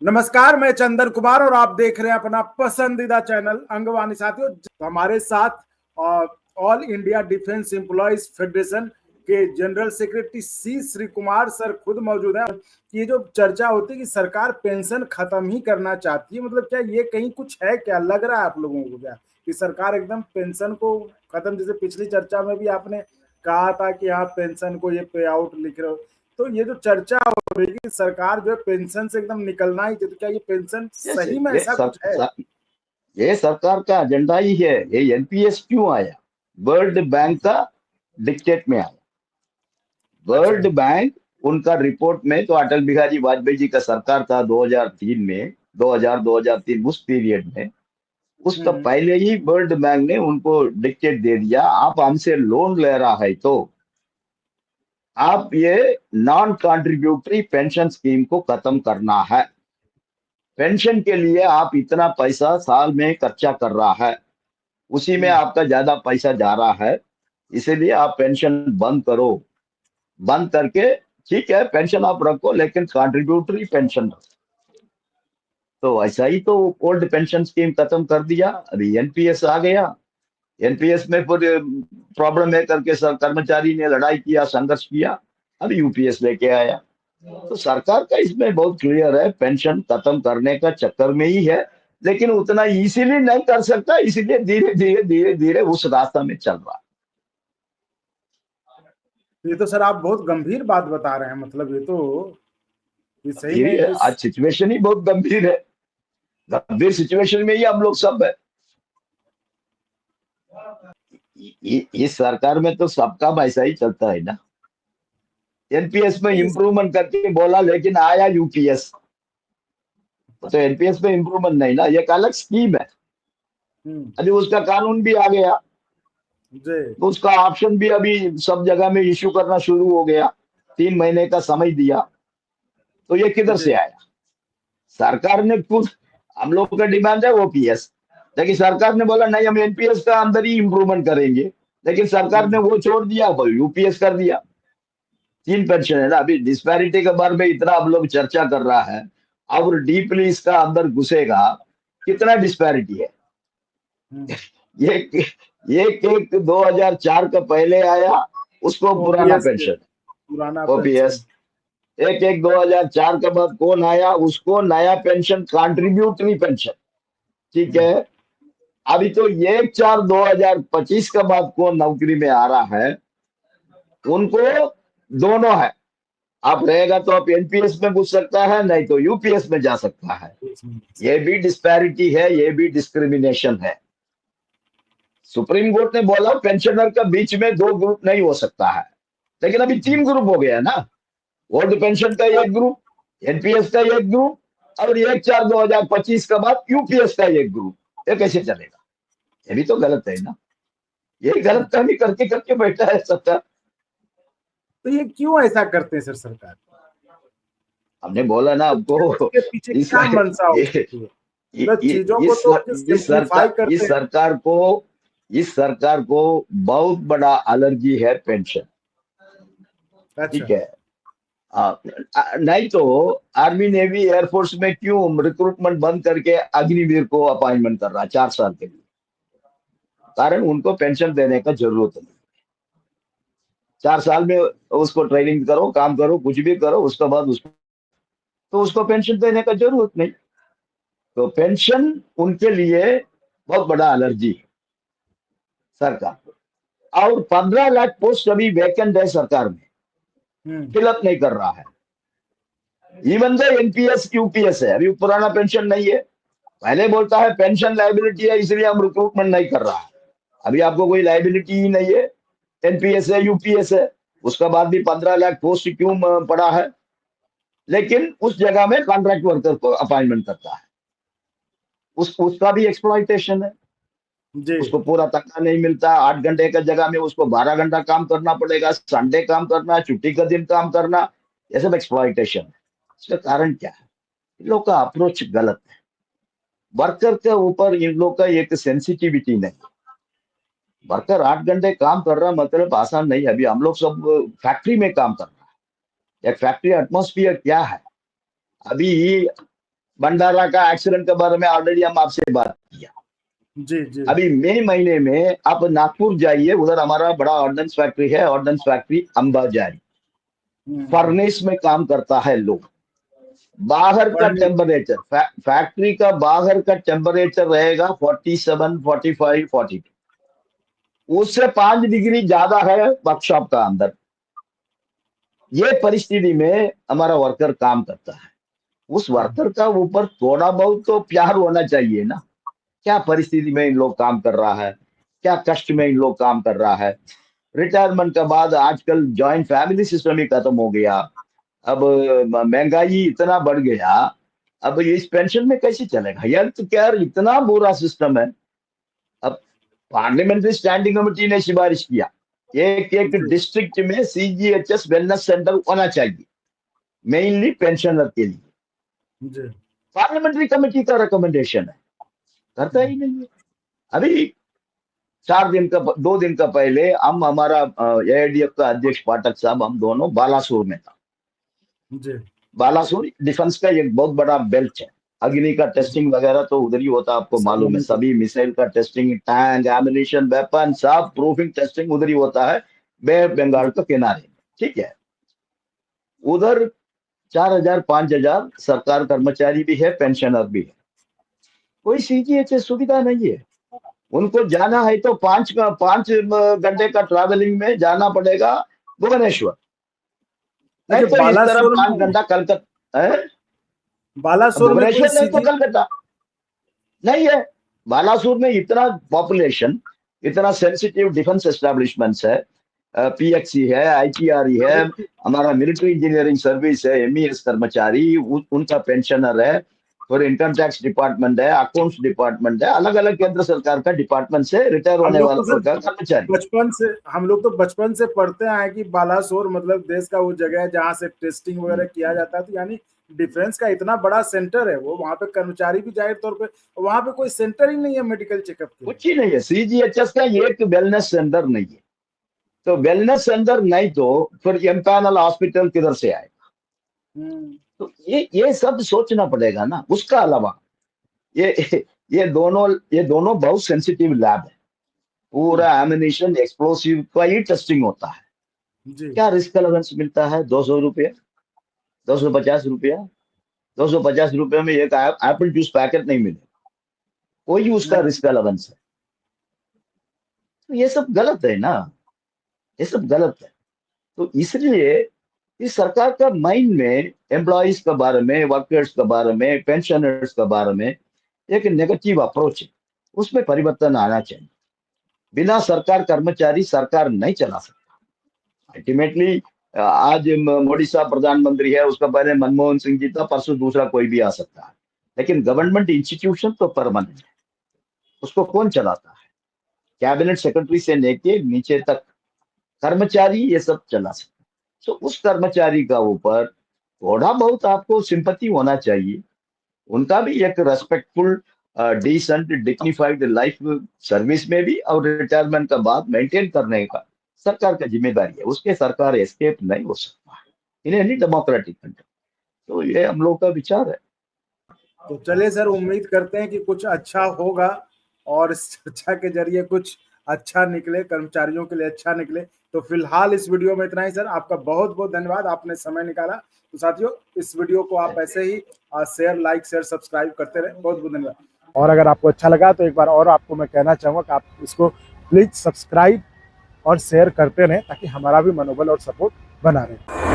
नमस्कार, मैं चंदन कुमार और आप देख रहे हैं अपना पसंदीदा चैनल अंगवानी। साथियों, हमारे साथ all India defence employees federation के जनरल सेक्रेटरी सी श्री कुमार सर खुद मौजूद हैं। ये जो चर्चा होती है कि सरकार पेंशन खत्म ही करना चाहती है, मतलब क्या ये कहीं कुछ है? क्या लग रहा है आप लोगों को क्या कि सरकार एकदम पेंशन को खत्म, जैसे पिछली चर्चा में भी आपने कहा था कि हाँ पेंशन को ये पे आउट लिख रहे हो, तो ये जो चर्चा हो रही है कि सरकार जो है पेंशन से एकदम निकलना ही, तो क्या ये पेंशन सही में ऐसा कुछ है? ये सरकार का एजेंडा ही है। ये एनपीएस क्यों आया? वर्ल्ड बैंक का डिक्टेट में आया। वर्ल्ड बैंक उनका रिपोर्ट में, तो अटल बिहारी वाजपेयी जी का सरकार था 2003 में, 2003 उस पीरियड में, उसका पहले ही वर्ल्ड बैंक ने उनको डिक्टेट दे दिया, आप हमसे लोन ले रहा है तो आप ये नॉन कंट्रीब्यूटरी पेंशन स्कीम को खत्म करना है। पेंशन के लिए आप इतना पैसा साल में खर्चा कर रहा है, उसी में आपका ज्यादा पैसा जा रहा है, इसीलिए आप पेंशन बंद करो। बंद करके ठीक है पेंशन आप रखो, लेकिन कंट्रीब्यूटरी पेंशन रखो। तो ऐसा ही तो ओल्ड पेंशन स्कीम खत्म कर दिया, अभी एनपीएस आ गया। एनपीएस में फिर प्रॉब्लम है करके सब कर्मचारी ने लड़ाई किया, संघर्ष किया, अब यूपीएस लेके आया। तो सरकार का इसमें बहुत क्लियर है, पेंशन खत्म करने का चक्कर में ही है, लेकिन उतना इजीली नहीं कर सकता, इसीलिए धीरे धीरे धीरे धीरे उस रास्ता में चल रहा है। ये तो सर आप बहुत गंभीर बात बता रहे हैं, मतलब ये सही में आज सिचुएशन ही बहुत गंभीर है। गंभीर सिचुएशन में ही हम लोग सब है। इस सरकार में तो सबका ऐसा ही चलता है ना। एनपीएस में इम्प्रूवमेंट करके बोला, लेकिन आया यूपीएस। तो एनपीएस में इम्प्रूवमेंट नहीं ना, ये एक अलग स्कीम है। अभी उसका कानून भी आ गया, तो उसका ऑप्शन भी अभी सब जगह में इश्यू करना शुरू हो गया। 3 महीने का समय दिया, तो ये किधर से आया? सरकार ने खुद, हम लोग का डिमांड है ओपीएस, लेकिन सरकार ने बोला नहीं हम एनपीएस का अंदर ही इम्प्रूवमेंट करेंगे, लेकिन सरकार ने वो छोड़ दिया, यूपीएस कर दिया। 3 पेंशन है ना। अभी डिस्पैरिटी के बारे में इतना हम लोग चर्चा कर रहा है, और डीपली इसका अंदर घुसेगा, कितना डिस्पैरिटी है। ये एक 2004 का पहले आया, उसको पुराना पेंशन ओपीएस। एक 2004 के बाद कौन आया, उसको नया पेंशन कंट्रीब्यूटरी पेंशन, ठीक है। अभी तो 1/4/2025 के बाद कौन नौकरी में आ रहा है, उनको दोनों है। आप रहेगा तो आप एनपीएस में घुस सकता है, नहीं तो यूपीएस में जा सकता है। ये भी डिस्पैरिटी है, ये भी डिस्क्रिमिनेशन है। सुप्रीम कोर्ट ने बोला पेंशनर का बीच में 2 ग्रुप नहीं हो सकता है, लेकिन अभी 3 ग्रुप हो गया ना। ओल्ड पेंशन का एक ग्रुप, एनपीएस का एक ग्रुप, और 1/4/2025 के बाद यूपीएस का एक ग्रुप। ये कैसे चलेगा? ये भी तो गलत है ना। ये गलत काम करके करके बैठा है सरकार। तो ये क्यों ऐसा करते हैं सर सरकार? हमने बोला ना आपको, इस सरकार को बहुत बड़ा एलर्जी है पेंशन, ठीक है। नहीं तो आर्मी नेवी एयरफोर्स में क्यों रिक्रूटमेंट बंद करके अग्निवीर को अपॉइंटमेंट कर रहा है 4 साल के लिए? कारण उनको पेंशन देने का जरूरत नहीं। 4 साल में उसको ट्रेनिंग करो, काम करो, कुछ भी करो, उसके बाद उसको पेंशन देने का जरूरत नहीं। तो पेंशन उनके लिए बहुत बड़ा एलर्जी है सरकार को। और 15 लाख पोस्ट अभी वैकेंट है सरकार में, फिलअप नहीं कर रहा है। इवन दो एनपीएस यूपीएस है, अभी पुराना पेंशन नहीं है। पहले बोलता है पेंशन लाइबिलिटी है, इसलिए हम रिक्रूटमेंट नहीं कर रहा है। अभी आपको कोई लाइबिलिटी ही नहीं है, एनपीएस है, यूपीएस है, उसका बाद भी 15 लाख पोस्ट क्यों पड़ा है? लेकिन उस जगह में कॉन्ट्रैक्ट वर्कर को अपॉइंटमेंट करता है, उसका भी एक्सप्लॉइटेशन है। उसको पूरा तनख्वाह नहीं मिलता, 8 घंटे का जगह में उसको 12 घंटा काम करना पड़ेगा, संडे काम करना, छुट्टी का दिन काम करना, ये सब एक्सप्लॉइटेशन है। इसका कारण क्या है? इन लोग का अप्रोच गलत है। वर्कर के ऊपर इन लोग का एक सेंसिटिविटी नहीं। वर्कर 8 घंटे काम कर रहा मतलब आसान नहीं। अभी हम लोग सब फैक्ट्री में काम कर रहा है। एक फैक्ट्री एटमॉस्फेयर क्या है? अभी भंडारा का एक्सीडेंट के बारे में ऑलरेडी हम आपसे बात किया। जी जी। अभी मई महीने में आप नागपुर जाइए, उधर हमारा बड़ा ऑर्डिनेंस फैक्ट्री है, ऑर्डिनेंस फैक्ट्री अंबाजारी, फर्नेस में काम करता है लोग। बाहर का टेम्परेचर, फैक्ट्री का बाहर का टेम्परेचर रहेगा 47, 45, 42, उससे 5 डिग्री ज्यादा है वर्कशॉप का अंदर। ये परिस्थिति में हमारा वर्कर काम करता है, उस वर्कर का ऊपर थोड़ा बहुत तो प्यार होना चाहिए ना। क्या परिस्थिति में इन लोग काम कर रहा है, क्या कष्ट में इन लोग काम कर रहा है। रिटायरमेंट के बाद आजकल जॉइंट फैमिली सिस्टम ही खत्म हो गया, अब महंगाई इतना बढ़ गया, अब इस पेंशन में कैसे चलेगा। हेल्थ केयर इतना बुरा सिस्टम है। अब पार्लियामेंट्री स्टैंडिंग कमेटी ने सिफारिश किया एक एक डिस्ट्रिक्ट में CGHS वेलनेस सेंटर होना चाहिए, मेनली पेंशनर के लिए। पार्लियामेंट्री कमेटी का रिकमेंडेशन है, करता ही नहीं है। अभी 2 दिन का पहले हम, हमारा AIDF का अध्यक्ष पाठक साहब, हम दोनों बालासोर में था। बालासोर डिफेंस का एक बहुत बड़ा बेल्ट है, अग्नि का टेस्टिंग वगैरह तो उधर ही होता, आपको मालूम है। सभी मिसाइल का टेस्टिंग, टैंक, एमिनेशन, वेपन, सब प्रूफिंग टेस्टिंग उधर ही होता है, बे बंगाल के किनारे। ठीक है, उधर 4000 5000 सरकार कर्मचारी भी है, पेंशनर भी है, कोई CGHS सुविधा नहीं है। उनको जाना है तो 5 घंटे का ट्रैवलिंग में जाना पड़ेगा भुवनेश्वर, नहीं तो इस तरह 5 घंटा कलकत्ता है। बालासोर में कोई नहीं तो कलकत्ता नहीं है। बालासोर में इतना पॉपुलेशन, इतना सेंसिटिव डिफेंस एस्टेब्लिशमेंट्स है, PXC है, IPRE है, हमारा मिलिट्री इंजीनियरिंग सर्विस है, MES कर्मचारी, उनका पेंशनर है, और इनकम टैक्स डिपार्टमेंट है, अकाउंट्स डिपार्टमेंट है, अलग अलग केंद्र सरकार का डिपार्टमेंट से रिटायर होने वाला कर्मचारी। बचपन से हम लोग तो बचपन से पढ़ते आए कि बालासोर मतलब देश का वो जगह है जहाँ से टेस्टिंग वगैरह किया जाता है, तो यानी डिफेंस का इतना बड़ा सेंटर है वो, वहाँ पे कर्मचारी भी जाहिर तौर पे, वहाँ पे कोई सेंटर ही नहीं है मेडिकल चेकअप के, कुछ ही नहीं है। CGHS का एक वेलनेस सेंटर नहीं है, तो वेलनेस सेंटर नहीं तो फिर एम्पैनल हॉस्पिटल किधर से आएगा। तो ये सब सोचना पड़ेगा ना। उसका अलावा ये दोनों बहुत सेंसिटिव लैब है, पूरा एमिनेशन, एक्सप्लोसिव का ही टेस्टिंग होता है। क्या रिस्क अलाउंस मिलता है? 200 रुपया, 250 रुपया, 250 रुपये में एक एप्पल जूस पैकेट नहीं मिले, कोई उसका रिस्क अलाउंस है। तो ये सब गलत है ना, ये सब गलत है। तो इसलिए इस सरकार का माइंड में एम्प्लॉइज के बारे में, वर्कर्स के बारे में, पेंशनर्स के बारे में एक नेगेटिव अप्रोच है, उसमें परिवर्तन आना चाहिए। बिना सरकार कर्मचारी सरकार नहीं चला सकता। अल्टीमेटली आज मोदी साहब प्रधानमंत्री है, उसका पहले मनमोहन सिंह जी था, परसों दूसरा कोई भी आ सकता है, लेकिन गवर्नमेंट इंस्टीट्यूशन तो परमानेंट है, उसको कौन चलाता है? कैबिनेट सेक्रेटरी से लेके नीचे तक कर्मचारी ये सब चला सकता है। तो उस कर्मचारी का ऊपर थोड़ा बहुत आपको सिंपैथी होना चाहिए, उनका भी एक respectful, decent, dignified life service में भी और रिटायरमेंट के बाद मेंटेन करने का सरकार का जिम्मेदारी है। उसके सरकार एस्केप नहीं हो सकता है इन एनी डेमोक्रेटिक कंट्री। तो ये हम लोग का विचार है। तो चलिए सर, उम्मीद करते हैं कि कुछ अच्छा होगा और इस चर्चा के जरिए कुछ अच्छा निकले, कर्मचारियों के लिए अच्छा निकले। तो फिलहाल इस वीडियो में इतना ही सर, आपका बहुत बहुत धन्यवाद, आपने समय निकाला। तो साथियों, इस वीडियो को आप ऐसे ही शेयर, लाइक, शेयर, सब्सक्राइब करते रहे। बहुत बहुत धन्यवाद। और अगर आपको अच्छा लगा तो एक बार और आपको मैं कहना चाहूँगा कि आप इसको प्लीज सब्सक्राइब और शेयर करते रहें, ताकि हमारा भी मनोबल और सपोर्ट बना रहे।